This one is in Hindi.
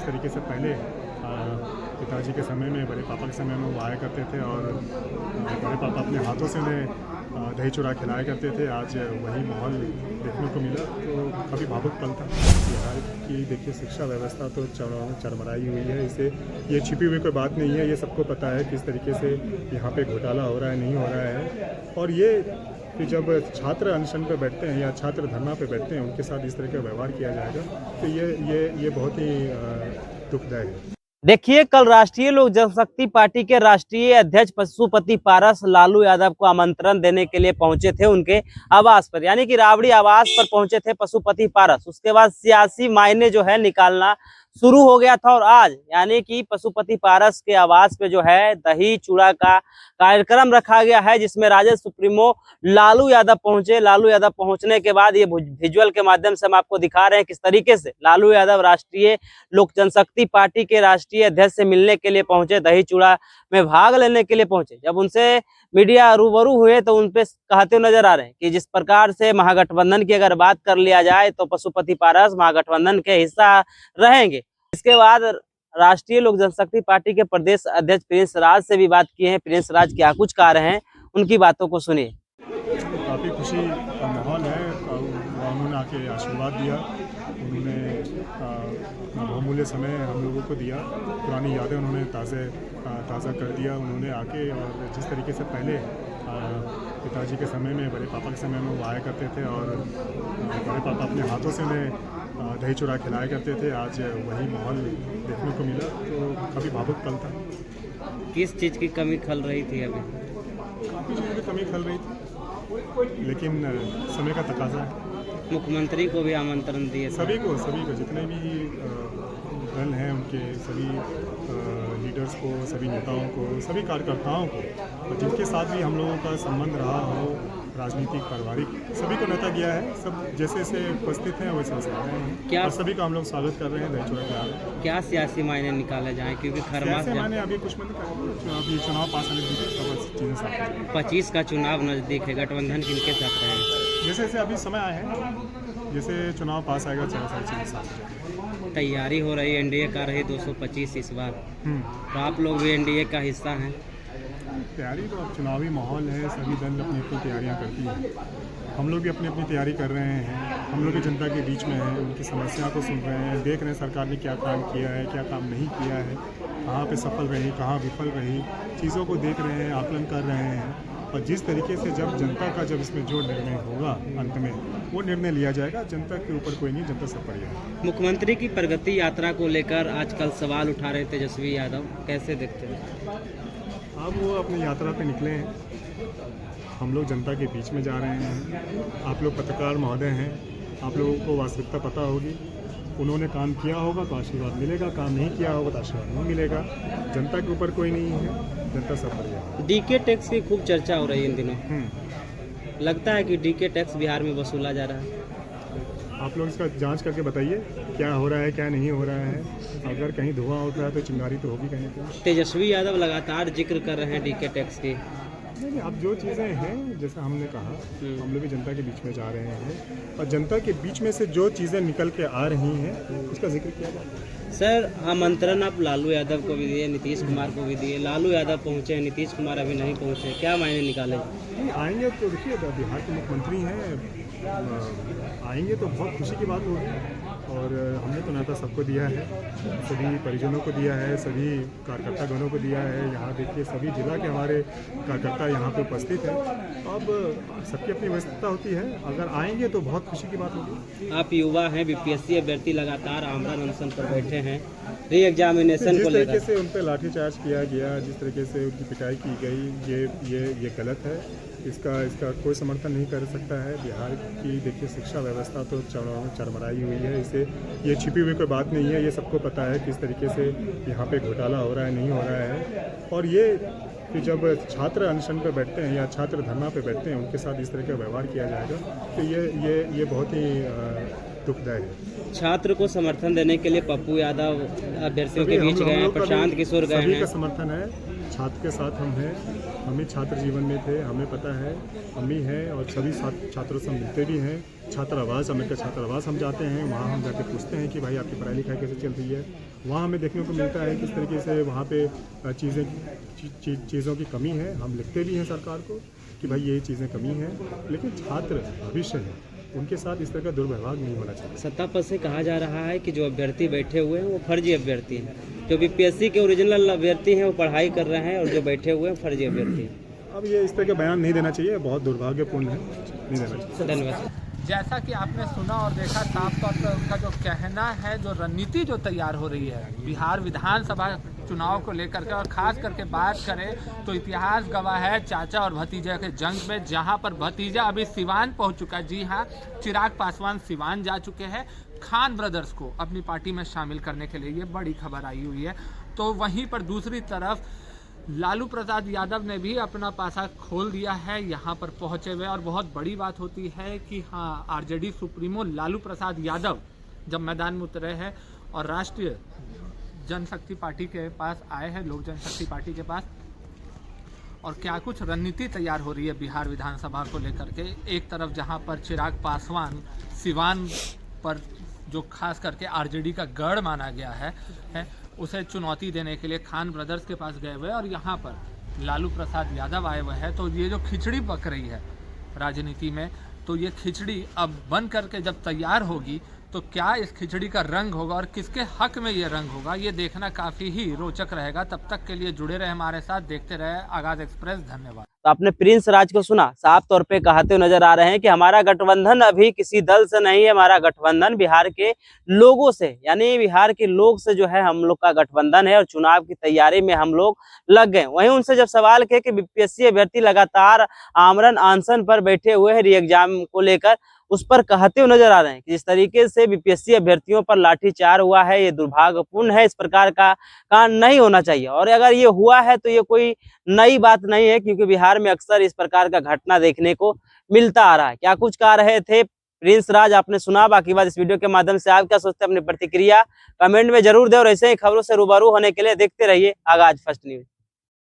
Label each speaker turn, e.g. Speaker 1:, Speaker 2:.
Speaker 1: जिस तरीके से पहले पिताजी के समय में, बड़े पापा के समय में वो आया करते थे और बड़े पापा अपने हाथों से उन्हें दही चूड़ा खिलाया करते थे, आज वही माहौल देखने को मिला तो काफ़ी भावुक पल था। बिहार की देखिए शिक्षा व्यवस्था तो चरमराई हुई है, इसे ये छिपी हुई कोई बात नहीं है, ये सबको पता है किस तरीके से यहाँ पे घोटाला हो रहा है, नहीं हो रहा है। और ये कि जब छात्र अनशन पे बैठते हैं या छात्र धरना पे बैठते हैं, उनके साथ इस तरह का व्यवहार किया जाएगा तो ये बहुत ही दुखदायक है।
Speaker 2: देखिए, कल राष्ट्रीय लोक जनशक्ति पार्टी के राष्ट्रीय अध्यक्ष पशुपति पारस लालू यादव को आमंत्रण देने के लिए पहुंचे थे उनके आवास पर, यानी कि राबड़ी आवास पर पहुंचे थे पशुपति पारस। उसके बाद सियासी मायने जो है निकालना शुरू हो गया था और आज यानी कि पशुपति पारस के आवास पे जो है दही चूड़ा का कार्यक्रम रखा गया है, जिसमें राजद सुप्रीमो लालू यादव पहुंचे। लालू यादव पहुंचने के बाद ये विजुअल के माध्यम से हम आपको दिखा रहे हैं किस तरीके से लालू यादव राष्ट्रीय लोक जनशक्ति पार्टी के राष्ट्रीय अध्यक्ष से मिलने के लिए पहुंचे, दही चूड़ा में भाग लेने के लिए पहुंचे। जब उनसे मीडिया रूबरू हुए तो उनपे कहते नजर आ रहे हैं कि जिस प्रकार से महागठबंधन की अगर बात कर लिया जाए तो पशुपति पारस महागठबंधन के हिस्सा रहेंगे। इसके बाद राष्ट्रीय लोक जनशक्ति पार्टी के प्रदेश अध्यक्ष प्रिंस राज से भी बात की है। प्रिंस राज क्या कुछ कह रहे हैं, उनकी बातों को सुनिए।
Speaker 1: काफ़ी खुशी का माहौल है, उन्होंने आके आशीर्वाद दिया, उन्होंने बहुमूल्य समय हम लोगों को दिया, पुरानी यादें उन्होंने ताज़ा कर दिया। उन्होंने आके और जिस तरीके से पहले पिताजी के समय में, बड़े पापा के समय में वो आया करते थे और बड़े पापा अपने हाथों से उन्हें दही चूड़ा खिलाया करते थे, आज वही माहौल देखने को मिला तो काफ़ी भावुक पल था।
Speaker 2: किस चीज़ की कमी खल रही थी अभी?
Speaker 1: काफ़ी चीज़ों की कमी खल रही थी, लेकिन समय का तकाजा है।
Speaker 2: मुख्यमंत्री को भी आमंत्रण दिए,
Speaker 1: सभी को जितने भी दल हैं उनके सभी लीडर्स को, सभी नेताओं को, सभी कार्यकर्ताओं को, और जिनके साथ भी हम लोगों का संबंध रहा हो, राजनीतिक पारिवारिक, सभी को न्योता गया है। सब जैसे जैसे उपस्थित हैं वैसे वैसे आ रहे हैं क्या? और सभी का हम लोग स्वागत कर रहे हैं, दही चूड़ा खिला रहे हैं। क्या सियासी मायने निकाले जाएँ, क्योंकि मायने अभी कुछ में अभी चुनाव पास होने दीजिए, चीज़ें साफ हो जाएंगी।
Speaker 2: 25 का चुनाव नजदीक है, गठबंधन किनके साथ रहेगा?
Speaker 1: जैसे जैसे अभी समय आए हैं, जैसे चुनाव पास आएगा सारी चीज़ें साफ हो जाएंगी।
Speaker 2: तैयारी हो रही है, एनडीए का रही 225 इस बार, तो आप लोग भी एनडीए का हिस्सा हैं।
Speaker 1: तैयारी तो अब चुनावी माहौल है, सभी दल अपनी अपनी तैयारियां करती हैं, हम लोग भी अपनी अपनी तैयारी कर रहे हैं। हम लोग भी जनता के बीच में हैं, उनकी समस्या को सुन रहे हैं, देख रहे हैं सरकार ने क्या काम किया है, क्या काम नहीं किया है, कहाँ पे सफल रही, कहाँ विफल रही, चीज़ों को देख रहे हैं, आकलन कर रहे हैं। और जिस तरीके से जब जनता का जब इसमें जो निर्णय होगा अंत में वो निर्णय लिया जाएगा, जनता के ऊपर कोई नहीं, जनता सब पर है।
Speaker 2: मुख्यमंत्री की प्रगति यात्रा को लेकर आजकल सवाल उठा रहे तेजस्वी यादव, कैसे देखते हैं?
Speaker 1: अब वो अपनी यात्रा पे निकले हैं, हम लोग जनता के बीच में जा रहे हैं। आप लोग पत्रकार महोदय हैं, आप लोगों को वास्तविकता पता होगी। उन्होंने काम किया होगा तो आशीर्वाद मिलेगा, काम नहीं किया होगा तो आशीर्वाद नहीं मिलेगा। जनता के ऊपर कोई नहीं है, जनता सब पर है।
Speaker 2: डीके टैक्स की खूब चर्चा हो रही है इन दिनों, लगता है कि डीके टैक्स बिहार में वसूला जा रहा है।
Speaker 1: आप लोग इसका जांच करके बताइए क्या हो रहा है, क्या नहीं हो रहा है। अगर कहीं धुआं उठ रहा है तो चिंगारी तो होगी कहीं कहीं।
Speaker 2: तेजस्वी यादव लगातार जिक्र कर रहे हैं डीके टैक्स की।
Speaker 1: नहीं, अब जो चीज़ें हैं जैसा हमने कहा, हम लोग भी जनता के बीच में जा रहे हैं और जनता के बीच में से जो चीज़ें निकल के आ रही हैं उसका जिक्र किया जाता है।
Speaker 2: सर, आमंत्रण आप लालू यादव को भी दिए, नीतीश कुमार को भी दिए, लालू यादव पहुंचे, नीतीश कुमार अभी नहीं पहुंचे, क्या मायने निकाले?
Speaker 1: आएंगे तो देखिए, बिहार के मुख्यमंत्री हैं, आएंगे तो बहुत खुशी की बात होगी। और हमने तो न्योता सबको दिया है, सभी परिजनों को दिया है, सभी कार्यकर्तागणों को दिया है। यहाँ देखिए सभी जिला के हमारे कार्यकर्ता यहाँ पे उपस्थित हैं। अब सबकी अपनी व्यवस्था होती है, अगर आएंगे तो बहुत खुशी की बात होगी।
Speaker 2: आप युवा हैं, बीपीएससी अभ्यर्थी, लगातार आमरण अनशन पर बैठे हैं, री एग्जामिनेशन को लेकर
Speaker 1: जिस तरीके से उन पर लाठीचार्ज किया गया, जिस तरीके से उनकी पिटाई की गई, ये गलत है। इसका कोई समर्थन नहीं कर सकता है। बिहार की देखिए शिक्षा व्यवस्था तो चरमराई हुई है, इसे ये छिपी हुई कोई बात नहीं है, ये सबको पता है किस तरीके से यहाँ पे घोटाला हो रहा है, नहीं हो रहा है। और ये कि जब छात्र अनशन पे बैठते हैं या छात्र धरना पे बैठते हैं, उनके साथ इस तरह का व्यवहार किया जाएगा तो ये बहुत ही दुखदायक है।
Speaker 2: छात्र को समर्थन देने के लिए पप्पू यादव अभ्यर्थियों के बीच गए हैं, प्रशांत किशोर गए हैं।
Speaker 1: सभी का समर्थन है, छात्र के साथ हम हैं, हम ही छात्र जीवन में थे, हमें पता है, हम ही हैं और सभी छात्रों से हम मिलते भी हैं। छात्रावास, अम्बेडकर छात्रावास हम जाते हैं, वहाँ हम जाके पूछते हैं कि भाई आपकी पढ़ाई लिखाई कैसे चल रही है। वहाँ हमें देखने को मिलता है किस तरीके से वहाँ पे चीज़ों की कमी है। हम लिखते भी हैं सरकार को कि भाई ये चीज़ें कमी हैं, लेकिन छात्र भविष्य है, उनके साथ इस तरह का दुर्व्यवहार नहीं होना चाहिए।
Speaker 2: सत्ता पद से कहा जा रहा है कि जो अभ्यर्थी बैठे हुए हैं वो फर्जी अभ्यर्थी हैं, जो बीपीएससी के ओरिजिनल अभ्यर्थी हैं वो पढ़ाई कर रहे हैं और जो बैठे हुए हैं फर्जी अभ्यर्थी हैं।
Speaker 1: अब ये इस तरह का बयान नहीं देना चाहिए, बहुत दुर्भाग्यपूर्ण है, नहीं देना चाहिए।
Speaker 2: धन्यवाद।
Speaker 3: जैसा कि आपने सुना और देखा, साफ तौर पर उनका जो कहना है, जो रणनीति जो तैयार हो रही है बिहार विधानसभा चुनाव को लेकर के, और ख़ास करके बात करें तो इतिहास गवाह है चाचा और भतीजा के जंग में, जहां पर भतीजा अभी सिवान पहुंच चुका है। जी हां, चिराग पासवान सिवान जा चुके हैं खान ब्रदर्स को अपनी पार्टी में शामिल करने के लिए, ये बड़ी खबर आई हुई है। तो वहीं पर दूसरी तरफ लालू प्रसाद यादव ने भी अपना पासा खोल दिया है यहाँ पर पहुँचे हुए। और बहुत बड़ी बात होती है कि हाँ, आरजेडी सुप्रीमो लालू प्रसाद यादव जब मैदान में उतरे हैं और राष्ट्रीय जनशक्ति पार्टी के पास आए हैं, लोक जनशक्ति पार्टी के पास, और क्या कुछ रणनीति तैयार हो रही है बिहार विधानसभा को लेकर के। एक तरफ जहाँ पर चिराग पासवान सिवान पर, जो खास करके आरजेडी का गढ़ माना गया है उसे चुनौती देने के लिए खान ब्रदर्स के पास गए हुए, और यहाँ पर लालू प्रसाद यादव आए हुए हैं। तो ये जो खिचड़ी पक रही है राजनीति में, तो ये खिचड़ी अब बन करके जब तैयार होगी तो क्या इस खिचड़ी का रंग होगा और किसके हक में ये रंग होगा, ये देखना काफ़ी ही रोचक रहेगा। तब तक के लिए जुड़े रहे हमारे साथ, देखते रहे आगाज एक्सप्रेस। धन्यवाद।
Speaker 2: तो आपने प्रिंस राज को सुना, साफ तौर पे कहते हुए नजर आ रहे हैं कि हमारा गठबंधन अभी किसी दल से नहीं है, हमारा गठबंधन बिहार के लोगों से, यानी बिहार के लोग से जो है हम लोग का गठबंधन है और चुनाव की तैयारी में हम लोग लग गए। वहीं उनसे जब सवाल किया कि बीपीएससी अभ्यर्थी लगातार आमरण अनशन पर बैठे हुए हैं री एग्जाम को लेकर, उस पर कहते हुए नजर आ रहे हैं कि जिस तरीके से बीपीएससी अभ्यर्थियों पर लाठीचार्ज हुआ है ये दुर्भाग्यपूर्ण है, इस प्रकार का कांड नहीं होना चाहिए। और अगर ये हुआ है तो ये कोई नई बात नहीं है, क्योंकि बिहार में अक्सर इस प्रकार का घटना देखने को मिलता आ रहा है। क्या कुछ कह रहे थे प्रिंस राज आपने सुना। बाकी बात इस वीडियो के माध्यम से आप क्या सोचते हैं, अपनी प्रतिक्रिया कमेंट में जरूर दें और ऐसे ही खबरों से रूबरू होने के लिए देखते रहिए आगाज फर्स्ट न्यूज।